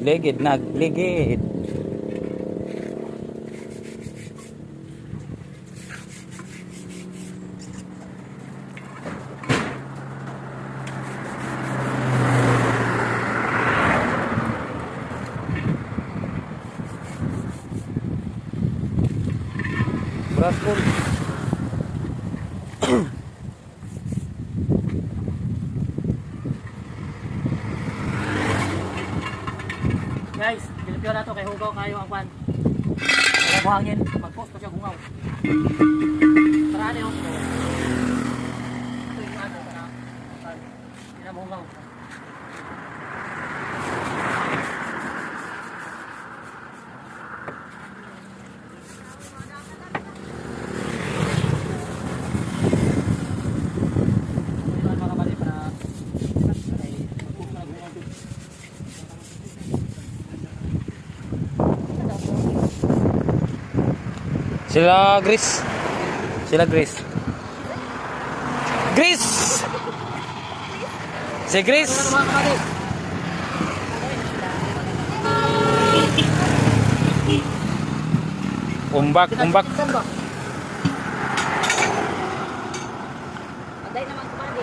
Ligid, nagligid. Braskol. Guys, pilipyo na to kay hugaw kayo ang pan. Kaya buhangin, mag-post pa siya hungaw. Paraan yun. Ito yung ano, hindi na hungaw. Sila Gris. Sila Gris. Gris! Si Gris! Umbak, umbak. Aday naman kumandi.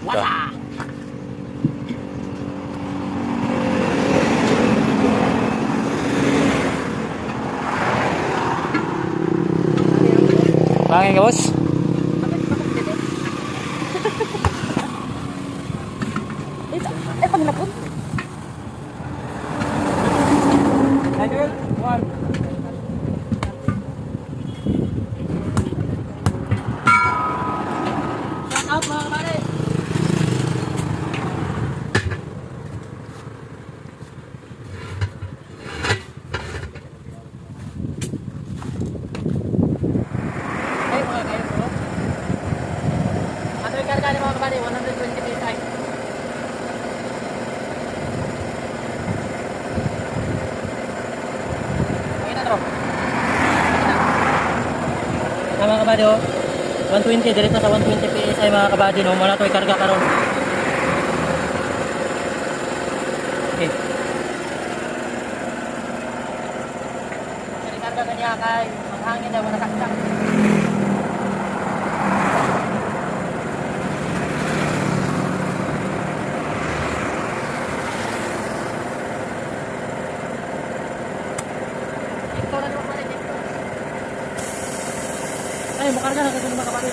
Wala! Pangin ka, boss? Pag napun. Daniel, one. Shout out mga kapare. Ay, mga kayo bro. Ano yung karga ni mga kapare? 120 pesos ay. Mga kabady, 120 diretso sa 120 PSI mga kabady, no? Muna ito ikarga karon. Okay. Kasi ikarga kanya kay manghangin daw nataksak. Ito na naman pala dito. Ay, makarga na kasi mga kapatid.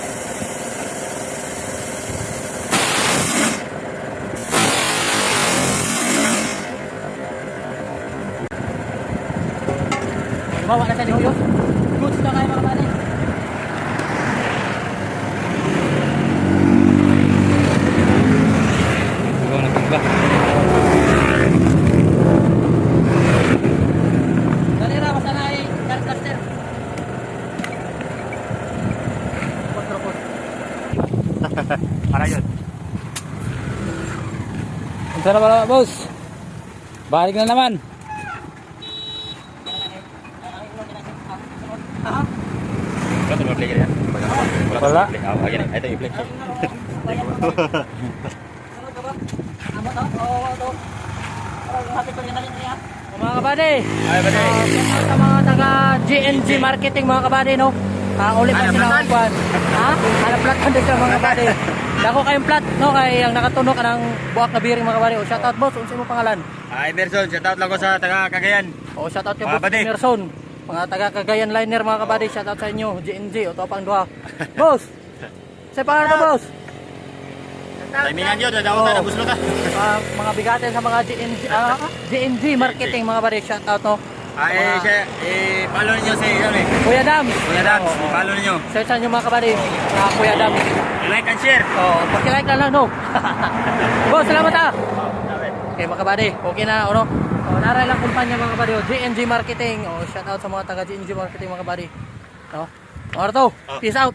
Bawa na siya ni Huyo. Goods na kayo mga kapatid. Ikaw na pagba. Dali ra, basta na ay cluster. Para yun. Unsa na pala, boss? Balik na naman. Ito yung play yan. Wala. Ayan, ito yung play. Mga kabady, Ay, bade. sa mga taga GNG Marketing mga kabady, no? Ulit pa sila ang kwan. Ha? Hanap plat pa din sila mga kabady. Dako kayong plat, no? Kay ang nakatuno ka ng buwak na biring mga kabady. O shoutout boss, unsa mo pangalan? Ay, Emerson, shoutout lang ko sa taga Cagayan. O shoutout kay Mga Boss kabady. Emerson. Mga taga Cagayan Liner mga kabady, shoutout sa inyo. GNG, o topang duha. Boss! Sa pangalan ka boss? Timingan yun, dadawin tayo, buslo ka. Mga bigatin sa mga GNG Marketing mga kabady, shoutout, no? Ay, siya, follow ninyo si, ano eh, Kuya Dam! Kuya Dams, follow ninyo. Searchan nyo mga kabady, Kuya Dam. Like and share. Oh, paki-like lang, no? Boss, salamat ah! Okay mga kabady, okay na, ano? Oh, naray lang kumpanya mga kabady, GNG Marketing. Oh, shout out sa mga taga GNG Marketing mga kabady. No? Orto, peace out!